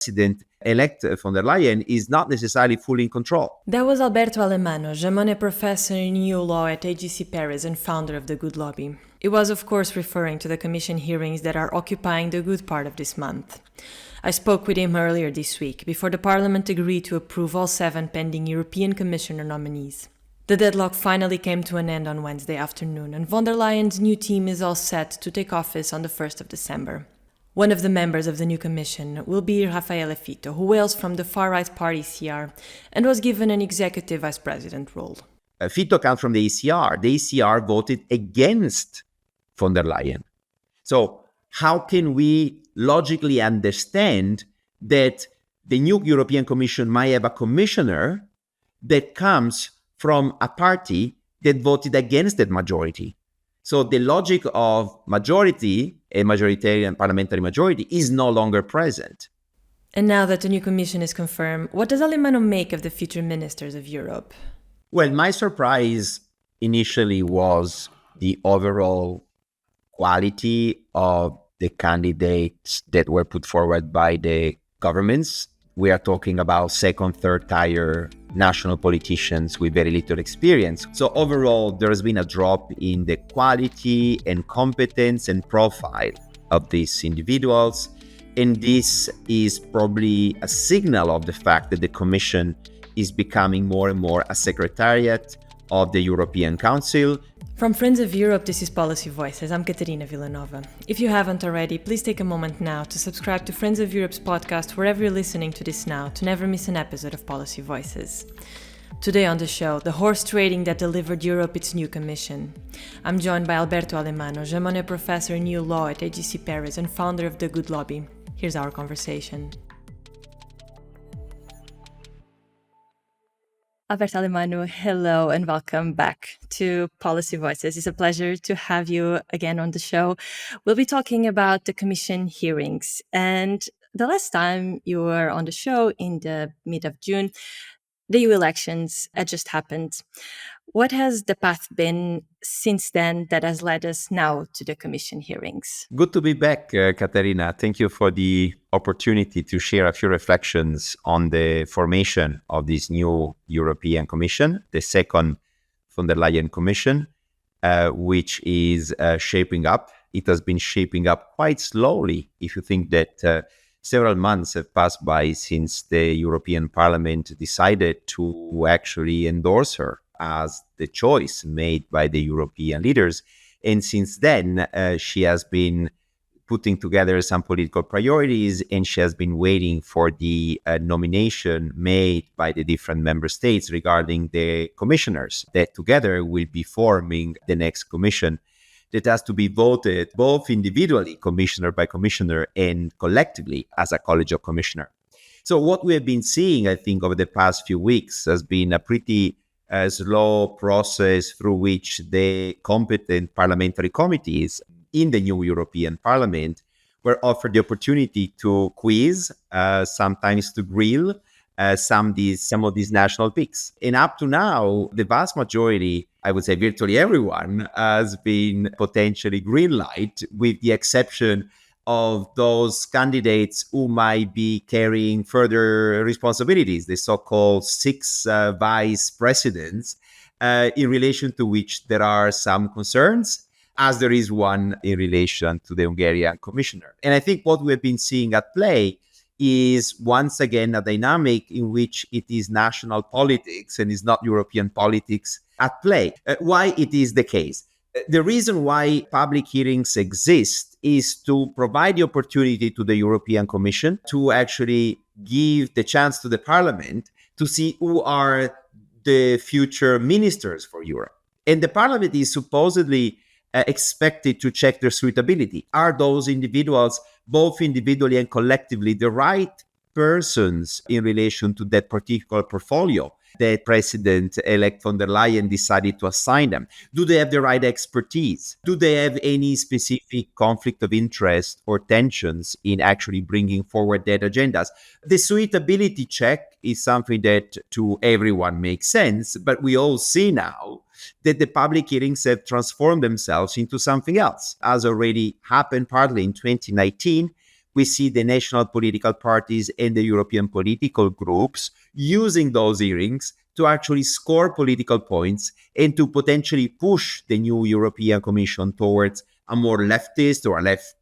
President-elect von der Leyen is not necessarily fully in control. That was Alberto Alemanno, Monnet Professor in EU law at HEC Paris and founder of the Good Lobby. It was, of course, referring to the Commission hearings that are occupying the good part of this month. I spoke with him earlier this week, before the Parliament agreed to approve all 7 pending European Commissioner nominees. The deadlock finally came to an end on Wednesday afternoon, and von der Leyen's new team is all set to take office on the 1st of December. One of the members of the new commission will be Raffaele Fitto, who hails from the far-right party ECR and was given an executive vice president role. Fitto comes from the ECR. The ECR voted against von der Leyen. So how can we logically understand that the new European Commission might have a commissioner that comes from a party that voted against that majority? So the logic of majority, a majoritarian parliamentary majority, is no longer present. And now that the new commission is confirmed, what does Alemanno make of the future ministers of Europe? Well, my surprise initially was the overall quality of the candidates that were put forward by the governments. We are talking about second, third tier national politicians with very little experience. So overall, there has been a drop in the quality and competence and profile of these individuals. And this is probably a signal of the fact that the Commission is becoming more and more a secretariat of the European Council. From Friends of Europe, this is Policy Voices. I'm Catarina Vila Nova. If you haven't already, please take a moment now to subscribe to Friends of Europe's podcast wherever you're listening to this now to never miss an episode of Policy Voices. Today on the show, the horse trading that delivered Europe its new commission. I'm joined by Alberto Alemanno, Monnet Professor in EU law at HEC Paris and founder of the Good Lobby. Here's our conversation. Alberto Alemanno, hello and welcome back to Policy Voices. It's a pleasure to have you again on the show. We'll be talking about the Commission hearings. And the last time you were on the show in the mid of June, the EU elections had just happened. What has the path been since then that has led us now to the Commission hearings? Good to be back, Catarina. Thank you for the opportunity to share a few reflections on the formation of this new European Commission, the second von der Leyen Commission, which is shaping up. It has been shaping up quite slowly. If you think that several months have passed by since the European Parliament decided to actually endorse her as the choice made by the European leaders. And since then, she has been putting together some political priorities, and she has been waiting for the nomination made by the different member states regarding the commissioners that together will be forming the next commission that has to be voted both individually, commissioner by commissioner, and collectively as a college of commissioner. So what we have been seeing, I think, over the past few weeks has been a pretty slow process through which the competent parliamentary committees in the new European Parliament were offered the opportunity to quiz, sometimes to grill some of these national picks. And up to now, the vast majority, I would say virtually everyone, has been potentially green light, with the exception of those candidates who might be carrying further responsibilities, the so-called 6 vice presidents, in relation to which there are some concerns, as there is one in relation to the Hungarian commissioner. And I think what we've been seeing at play is once again a dynamic in which it is national politics and is not European politics at play. Why it is the case? The reason why public hearings exist is to provide the opportunity to the European Commission to actually give the chance to the Parliament to see who are the future ministers for Europe. And the Parliament is supposedly expected to check their suitability. Are those individuals, both individually and collectively, the right persons in relation to that particular portfolio that President-elect von der Leyen decided to assign them? Do they have the right expertise? Do they have any specific conflict of interest or tensions in actually bringing forward their agendas? The suitability check is something that to everyone makes sense, but we all see now that the public hearings have transformed themselves into something else, as already happened partly in 2019, we see the national political parties and the European political groups using those hearings to actually score political points and to potentially push the new European Commission towards a more leftist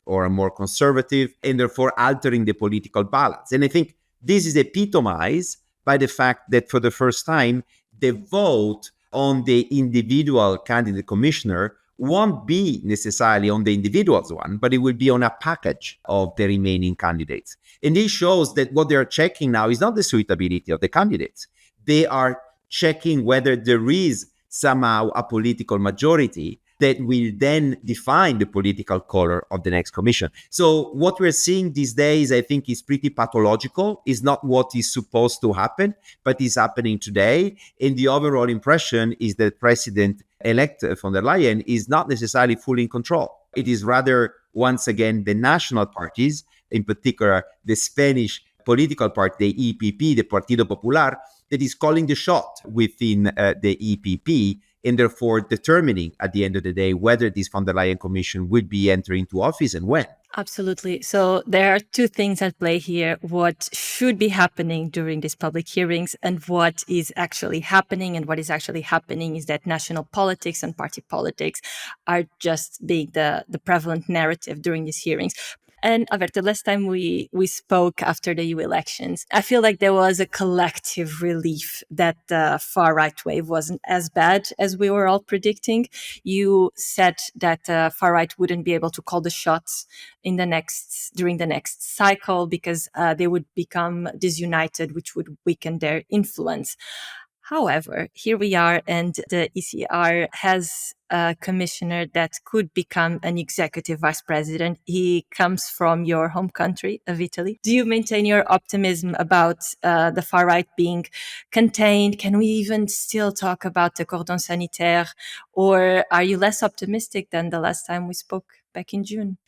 or a more conservative, and therefore altering the political balance. And I think this is epitomized by the fact that for the first time, the vote on the individual candidate commissioner won't be necessarily on the individual's one, but it will be on a package of the remaining candidates. And this shows that what they're checking now is not the suitability of the candidates. They are checking whether there is somehow a political majority that will then define the political color of the next commission. So what we're seeing these days, I think, is pretty pathological. It's not what is supposed to happen, but is happening today. And the overall impression is that President-elect von der Leyen is not necessarily fully in control. It is rather, once again, the national parties, in particular the Spanish political party, the EPP, the Partido Popular, that is calling the shot within the EPP, and therefore determining at the end of the day whether this von der Leyen Commission would be entering into office and when. Absolutely. So there are two things at play here: what should be happening during these public hearings and what is actually happening. And what is actually happening is that national politics and party politics are just being the prevalent narrative during these hearings. And Alberto, last time we spoke after the EU elections, I feel like there was a collective relief that the far-right wave wasn't as bad as we were all predicting. You said that the far-right wouldn't be able to call the shots during the next cycle because they would become disunited, which would weaken their influence. However, here we are, and the ECR has a commissioner that could become an executive vice president. He comes from your home country of Italy. Do you maintain your optimism about the far right being contained? Can we even still talk about the cordon sanitaire? Or are you less optimistic than the last time we spoke back in June?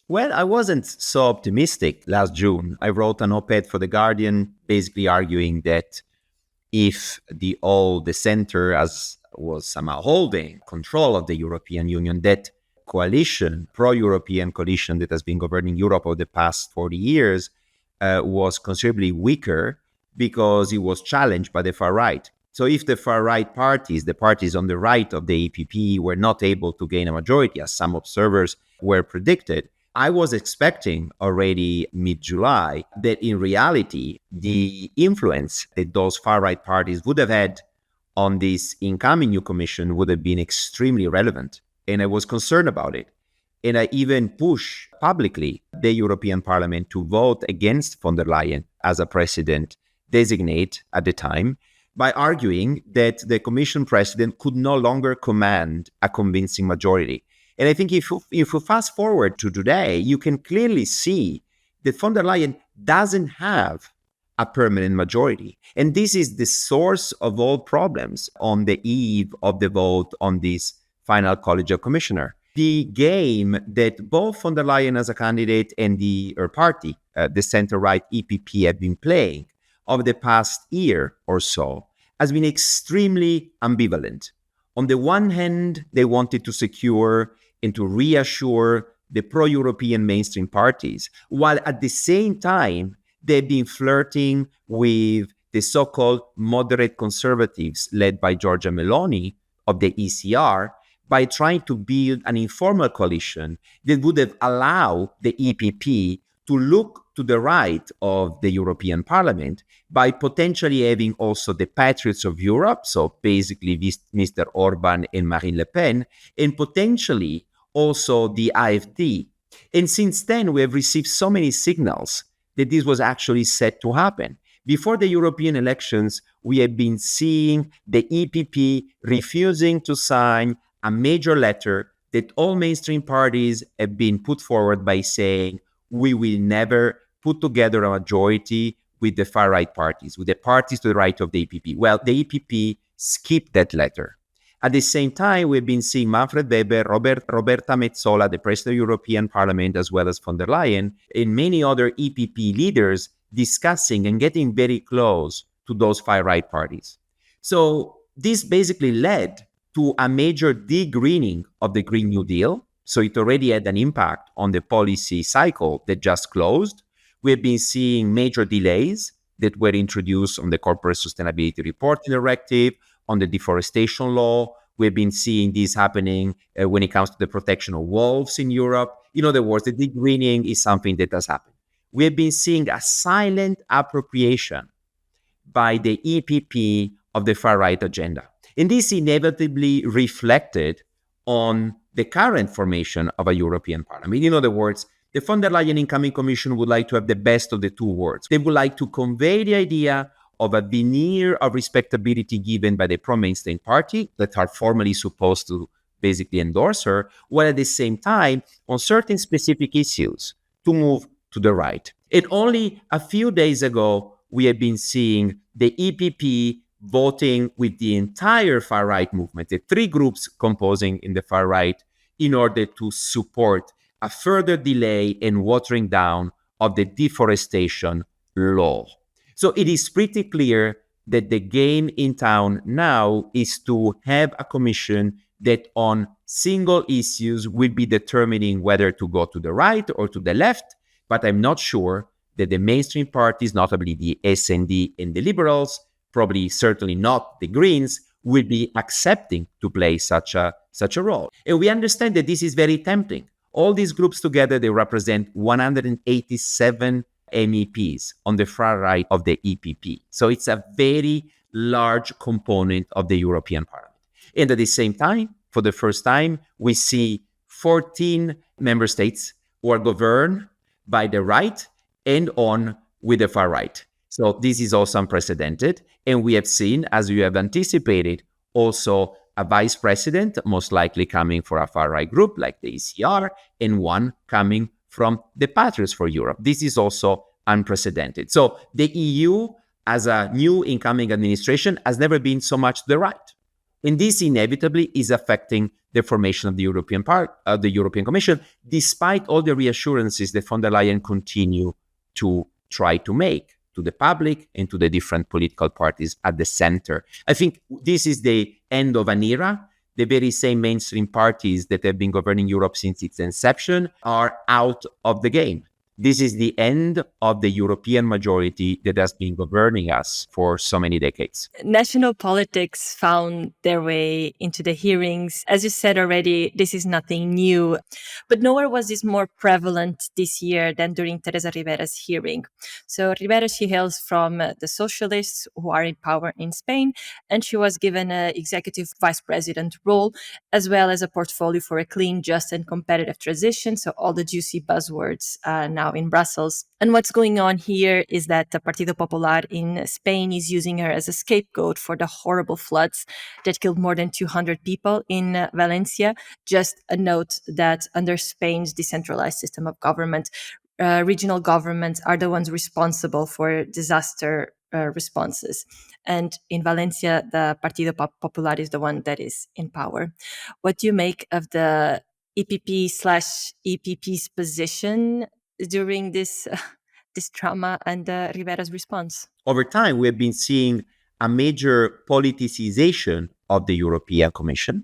Well, I wasn't so optimistic last June. I wrote an op-ed for The Guardian basically arguing that if the center was somehow holding control of the European Union, that coalition, pro-European coalition that has been governing Europe over the past 40 years was considerably weaker because it was challenged by the far right. So if the far right parties, the parties on the right of the EPP, were not able to gain a majority, as some observers were predicted, I was expecting already mid-July that in reality, the influence that those far-right parties would have had on this incoming new commission would have been extremely relevant. And I was concerned about it. And I even pushed publicly the European Parliament to vote against von der Leyen as a president designate at the time by arguing that the commission president could no longer command a convincing majority. And I think if you fast forward to today, you can clearly see that von der Leyen doesn't have a permanent majority. And this is the source of all problems on the eve of the vote on this final College of Commissioner. The game that both von der Leyen as a candidate and her party, the center-right EPP, have been playing over the past year or so has been extremely ambivalent. On the one hand, they wanted to secure and to reassure the pro-European mainstream parties, while at the same time, they've been flirting with the so-called moderate conservatives led by Giorgia Meloni of the ECR by trying to build an informal coalition that would have allowed the EPP to look to the right of the European Parliament by potentially having also the patriots of Europe, so basically Mr. Orban and Marine Le Pen, and potentially also the AfD. And since then, we have received so many signals that this was actually set to happen. Before the European elections, we have been seeing the EPP refusing to sign a major letter that all mainstream parties have been put forward by saying, we will never put together a majority with the far-right parties, with the parties to the right of the EPP. Well, the EPP skipped that letter. At the same time, we've been seeing Manfred Weber, Roberta Metsola, the President of the European Parliament, as well as von der Leyen, and many other EPP leaders discussing and getting very close to those far-right parties. So this basically led to a major de-greening of the Green New Deal. So it already had an impact on the policy cycle that just closed. We've been seeing major delays that were introduced on the Corporate Sustainability Reporting Directive, on the deforestation law. We've been seeing this happening when it comes to the protection of wolves in Europe. In other words, the degreening is something that has happened. We've been seeing a silent appropriation by the EPP of the far-right agenda. And this inevitably reflected on the current formation of a European Parliament. In other words, the von der Leyen incoming commission would like to have the best of the two worlds. They would like to convey the idea of a veneer of respectability given by the pro-mainstream party that are formally supposed to basically endorse her, while at the same time, on certain specific issues, to move to the right. And only a few days ago, we have been seeing the EPP voting with the entire far-right movement, the three groups composing in the far-right, in order to support a further delay and watering down of the deforestation law. So it is pretty clear that the game in town now is to have a commission that on single issues will be determining whether to go to the right or to the left, but I'm not sure that the mainstream parties, notably the SND and the Liberals, probably certainly not the Greens, will be accepting to play such a role. And we understand that this is very tempting. All these groups together, they represent 187 MEPs on the far right of the EPP. So it's a very large component of the European Parliament. And at the same time, for the first time, we see 14 member states who are governed by the right and on with the far right. So this is also unprecedented. And we have seen, as you have anticipated, also a vice president, most likely coming for a far-right group like the ECR, and one coming from the Patriots for Europe. This is also unprecedented. So the EU, as a new incoming administration, has never been so much to the right. And this inevitably is affecting the formation of the European Commission, despite all the reassurances that von der Leyen continue to try to make to the public and to the different political parties at the center. I think this is the end of an era. The very same mainstream parties that have been governing Europe since its inception are out of the game. This is the end of the European majority that has been governing us for so many decades. National politics found their way into the hearings. As you said already, this is nothing new. But nowhere was this more prevalent this year than during Teresa Ribera's hearing. So Ribera, she hails from the Socialists, who are in power in Spain, and she was given an executive vice president role, as well as a portfolio for a clean, just, and competitive transition. So all the juicy buzzwords now in Brussels. And what's going on here is that the Partido Popular in Spain is using her as a scapegoat for the horrible floods that killed more than 200 people in Valencia. Just a note that under Spain's decentralized system of government, regional governments are the ones responsible for disaster responses. And in Valencia, the Partido Popular is the one that is in power. What do you make of the EPP/EPP's position during this drama and Rivera's response? Over time, we have been seeing a major politicization of the European Commission.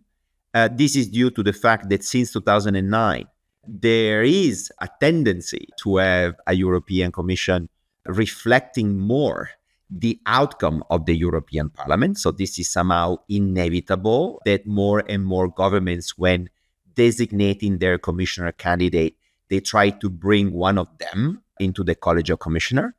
This is due to the fact that since 2009, there is a tendency to have a European Commission reflecting more the outcome of the European Parliament. So this is somehow inevitable that more and more governments, when designating their commissioner candidate, they try to bring one of them into the College of Commissioners.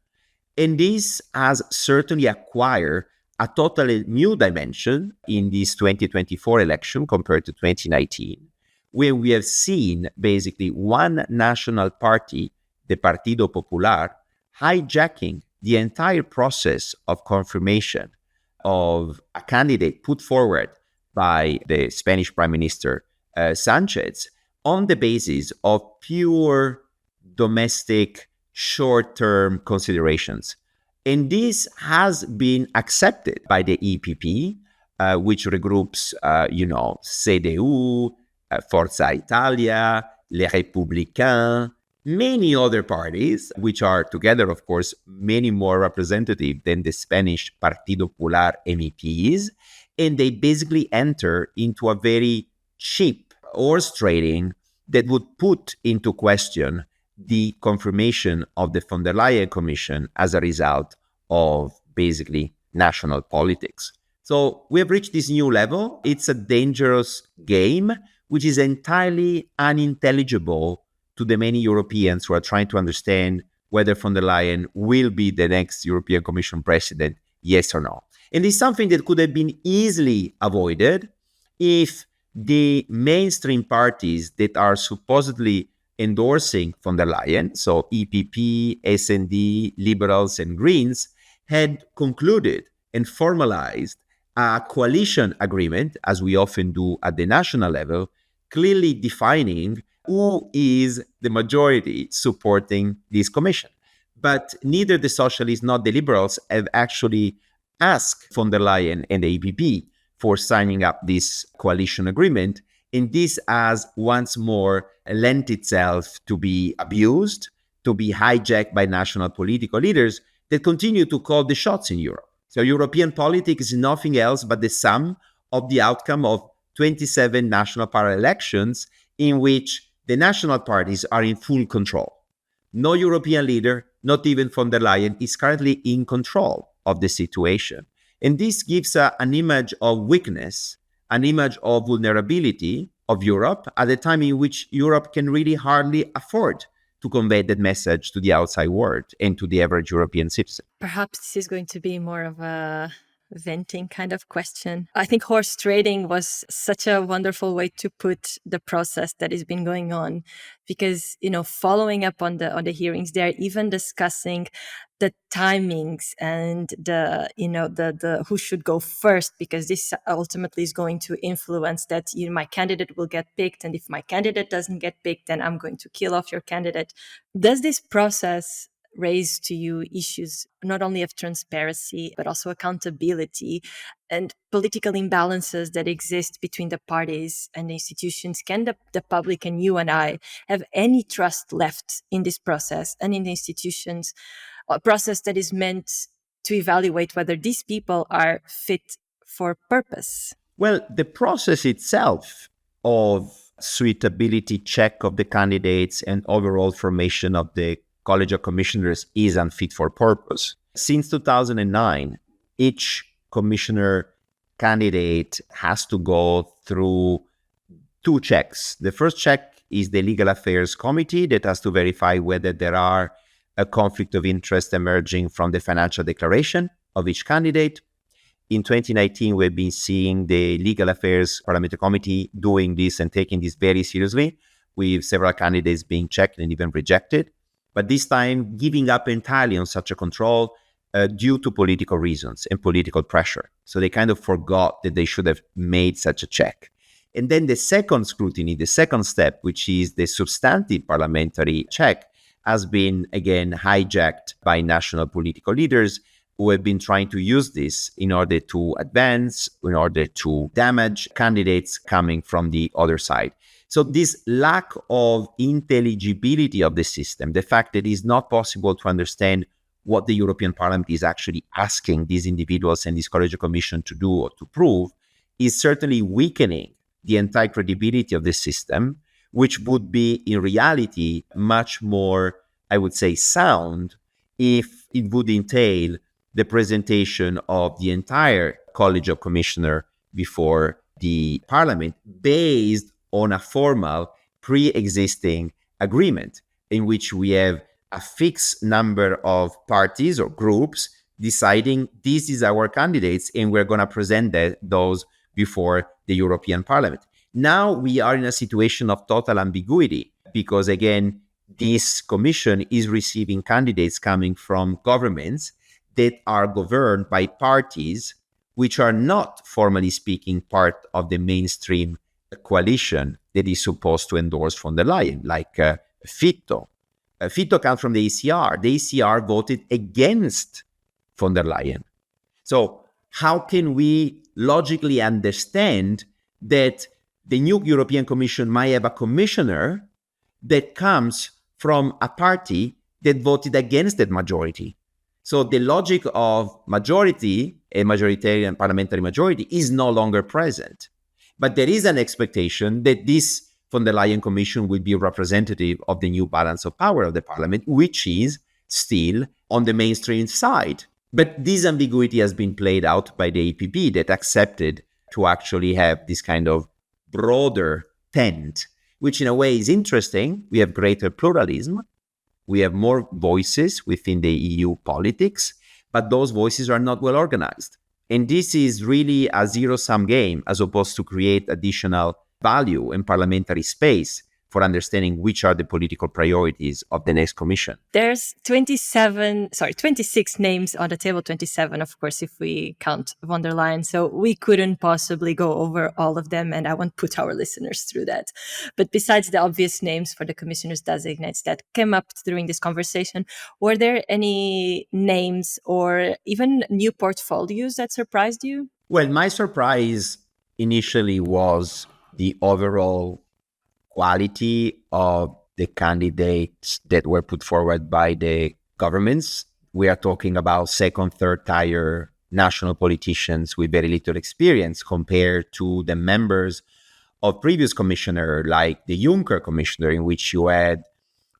And this has certainly acquired a totally new dimension in this 2024 election compared to 2019, where we have seen basically one national party, the Partido Popular, hijacking the entire process of confirmation of a candidate put forward by the Spanish Prime Minister Sanchez on the basis of pure domestic short-term considerations. And this has been accepted by the EPP, which regroups, CDU, Forza Italia, Les Républicains, many other parties, which are together, of course, many more representative than the Spanish Partido Popular MEPs. And they basically enter into a very cheap horse trading that would put into question the confirmation of the von der Leyen Commission as a result of basically national politics. So we have reached this new level. It's a dangerous game, which is entirely unintelligible to the many Europeans who are trying to understand whether von der Leyen will be the next European Commission president, yes or no. And it's something that could have been easily avoided if the mainstream parties that are supposedly endorsing von der Leyen, so EPP, SD, Liberals, and Greens, had concluded and formalized a coalition agreement, as we often do at the national level, clearly defining who is the majority supporting this commission. But neither the Socialists nor the Liberals have actually asked von der Leyen and the EPP for signing up this coalition agreement. And this has once more lent itself to be abused, to be hijacked by national political leaders that continue to call the shots in Europe. So European politics is nothing else but the sum of the outcome of 27 national parallel elections in which the national parties are in full control. No European leader, not even von der Leyen, is currently in control of the situation. And this gives an image of weakness, an image of vulnerability of Europe at a time in which Europe can really hardly afford to convey that message to the outside world and to the average European citizen. Perhaps this is going to be more of a venting kind of question. I think horse trading was such a wonderful way to put the process that has been going on, because, following up on the hearings, they're even discussing the timings and the who should go first, because this ultimately is going to influence that my candidate will get picked, and if my candidate doesn't get picked, then I'm going to kill off your candidate. Does this process raise to you issues not only of transparency, but also accountability and political imbalances that exist between the parties and the institutions? Can the public and you and I have any trust left in this process and in the institutions, a process that is meant to evaluate whether these people are fit for purpose? Well, the process itself of suitability check of the candidates and overall formation of the College of Commissioners is unfit for purpose. Since 2009, each commissioner candidate has to go through two checks. The first check is the Legal Affairs Committee that has to verify whether there are a conflict of interest emerging from the financial declaration of each candidate. In 2019, we've been seeing the Legal Affairs Parliamentary Committee doing this and taking this very seriously, with several candidates being checked and even rejected. But this time giving up entirely on such a control due to political reasons and political pressure. So they kind of forgot that they should have made such a check. And then the second scrutiny, the second step, which is the substantive parliamentary check, has been again hijacked by national political leaders who have been trying to use this in order to advance, in order to damage candidates coming from the other side. So this lack of intelligibility of the system, the fact that it is not possible to understand what the European Parliament is actually asking these individuals and this College of Commission to do or to prove, is certainly weakening the entire credibility of the system, which would be in reality much more, I would say, sound if it would entail the presentation of the entire College of Commissioners before the Parliament based on a formal pre-existing agreement in which we have a fixed number of parties or groups deciding this is our candidates and we're going to present those before the European Parliament. Now we are in a situation of total ambiguity because, again, this commission is receiving candidates coming from governments that are governed by parties which are not, formally speaking, part of the mainstream coalition that is supposed to endorse von der Leyen, like Fitto. Fitto comes from the ECR. The ECR voted against von der Leyen. So how can we logically understand that the new European Commission might have a commissioner that comes from a party that voted against that majority? So the logic of majority, a majoritarian parliamentary majority, is no longer present. But there is an expectation that this von der Leyen Commission will be representative of the new balance of power of the parliament, which is still on the mainstream side. But this ambiguity has been played out by the EPP that accepted to actually have this kind of broader tent, which in a way is interesting. We have greater pluralism. We have more voices within the EU politics, but those voices are not well organized. And this is really a zero-sum game as opposed to create additional value and parliamentary space for understanding which are the political priorities of the next commission. There's 26 names on the table, 27, of course, if we count von der Leyen. So we couldn't possibly go over all of them, and I won't put our listeners through that. But besides the obvious names for the commissioners designates that came up during this conversation, were there any names or even new portfolios that surprised you? Well, my surprise initially was the overall quality of the candidates that were put forward by the governments. We are talking about second, third tier national politicians with very little experience compared to the members of previous commissioner, like the Juncker commissioner, in which you had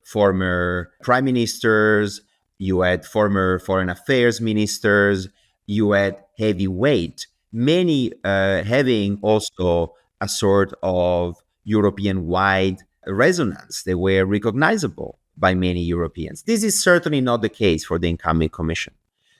former prime ministers, you had former foreign affairs ministers, you had heavyweight, many having also a sort of European-wide resonance. They were recognizable by many Europeans. This is certainly not the case for the incoming commission.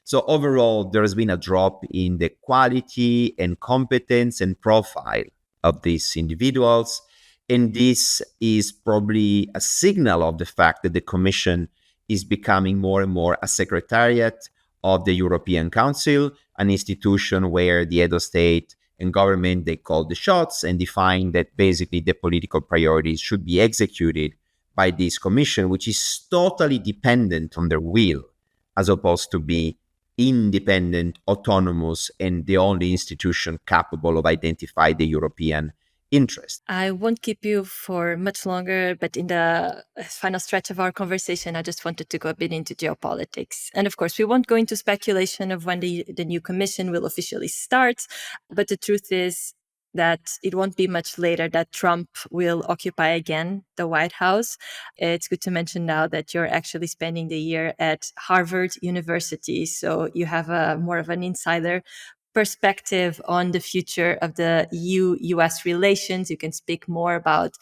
So overall, there has been a drop in the quality and competence and profile of these individuals. And this is probably a signal of the fact that the commission is becoming more and more a secretariat of the European Council, an institution where the head of state and government, they call the shots and define that basically the political priorities should be executed by this commission, which is totally dependent on their will, as opposed to be independent, autonomous, and the only institution capable of identifying the European interest. I won't keep you for much longer, but in the final stretch of our conversation, I just wanted to go a bit into geopolitics. And of course, we won't go into speculation of when the new commission will officially start, but the truth is that it won't be much later that Trump will occupy again the White House. It's good to mention now that you're actually spending the year at Harvard University, so you have more of an insider perspective on the future of the EU-US relations. You can speak more about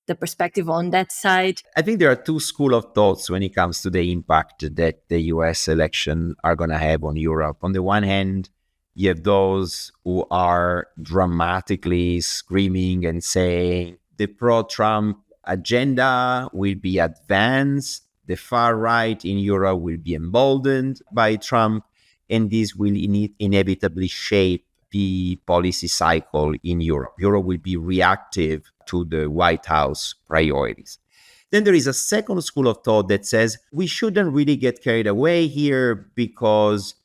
the perspective on that side. I think there are two schools of thoughts when it comes to the impact that the US election are going to have on Europe. On the one hand, you have those who are dramatically screaming and saying the pro-Trump agenda will be advanced, the far right in Europe will be emboldened by Trump, and this will inevitably shape the policy cycle in Europe. Europe will be reactive to the White House priorities. Then there is a second school of thought that says we shouldn't really get carried away here, because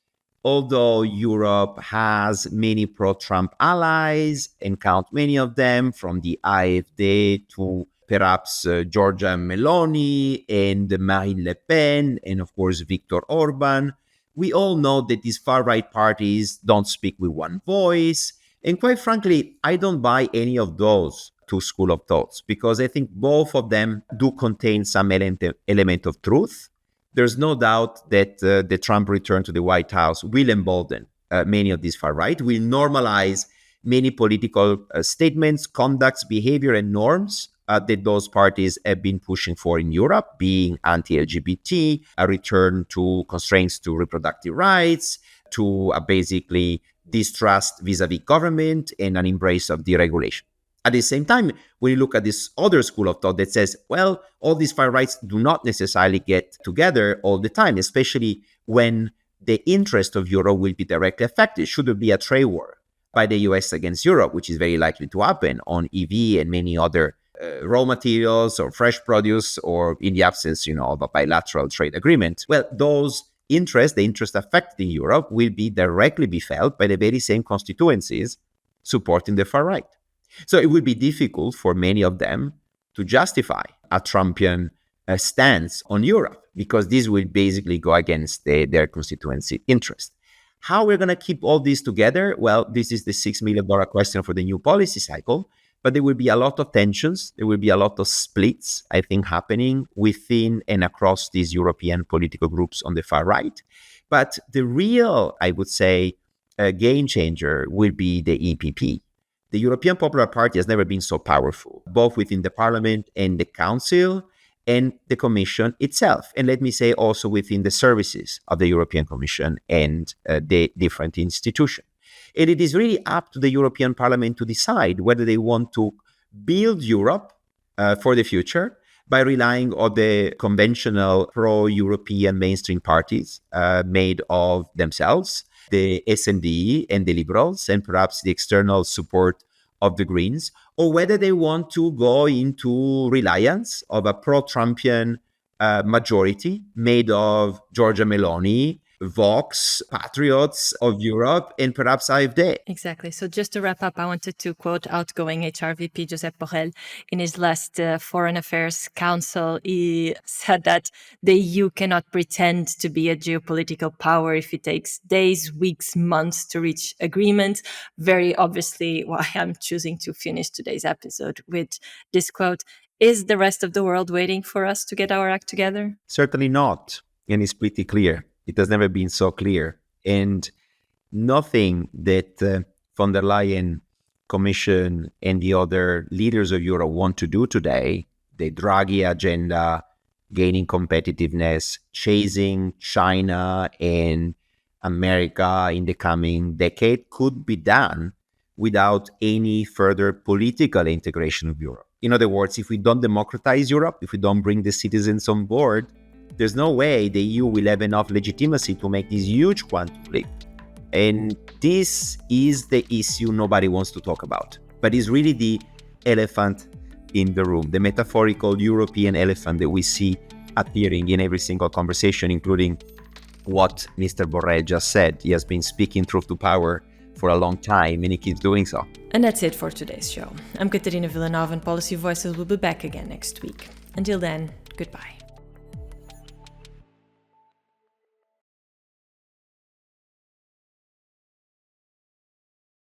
although Europe has many pro-Trump allies, and count many of them from the AfD to perhaps Giorgia Meloni and Marine Le Pen, and of course Viktor Orban, we all know that these far-right parties don't speak with one voice. And quite frankly, I don't buy any of those two schools of thoughts, because I think both of them do contain some element of truth. There's no doubt that the Trump return to the White House will embolden many of these far-right, will normalize many political statements, conducts, behavior, and norms that those parties have been pushing for in Europe, being anti-LGBT, a return to constraints to reproductive rights, to basically distrust vis-a-vis government, and an embrace of deregulation. At the same time, when you look at this other school of thought that says, well, all these far rights do not necessarily get together all the time, especially when the interest of Europe will be directly affected. Should there be a trade war by the US against Europe, which is very likely to happen on EV and many other raw materials or fresh produce, or in the absence, of a bilateral trade agreement, well, those interests, the interest affecting Europe, will be directly be felt by the very same constituencies supporting the far right. So it will be difficult for many of them to justify a Trumpian stance on Europe, because this will basically go against their constituency interest. How we're going to keep all this together? Well, this is the $6 million question for the new policy cycle. But there will be a lot of tensions. There will be a lot of splits, I think, happening within and across these European political groups on the far right. But the real, I would say, game changer will be the EPP. The European Popular Party has never been so powerful, both within the Parliament and the Council and the Commission itself. And let me say also within the services of the European Commission and the different institutions. And it is really up to the European Parliament to decide whether they want to build Europe for the future by relying on the conventional pro-European mainstream parties made of themselves, the S&D and the Liberals, and perhaps the external support of the Greens, or whether they want to go into reliance of a pro-Trumpian majority made of Giorgia Meloni, Vox, Patriots of Europe, and perhaps AfD. Exactly. So just to wrap up, I wanted to quote outgoing HRVP Josep Borrell in his last Foreign Affairs Council. He said that the EU cannot pretend to be a geopolitical power if it takes days, weeks, months to reach agreement. Very obviously why I'm choosing to finish today's episode with this quote. Is the rest of the world waiting for us to get our act together? Certainly not. And it's pretty clear. It has never been so clear. And nothing that von der Leyen Commission and the other leaders of Europe want to do today, the Draghi agenda, gaining competitiveness, chasing China and America in the coming decade, could be done without any further political integration of Europe. In other words, if we don't democratize Europe, if we don't bring the citizens on board, there's no way the EU will have enough legitimacy to make this huge quantum leap. And this is the issue nobody wants to talk about. But it's really the elephant in the room, the metaphorical European elephant that we see appearing in every single conversation, including what Mr. Borrell just said. He has been speaking truth to power for a long time, and he keeps doing so. And that's it for today's show. I'm Catarina Vila Nova, and Policy Voices will be back again next week. Until then, goodbye.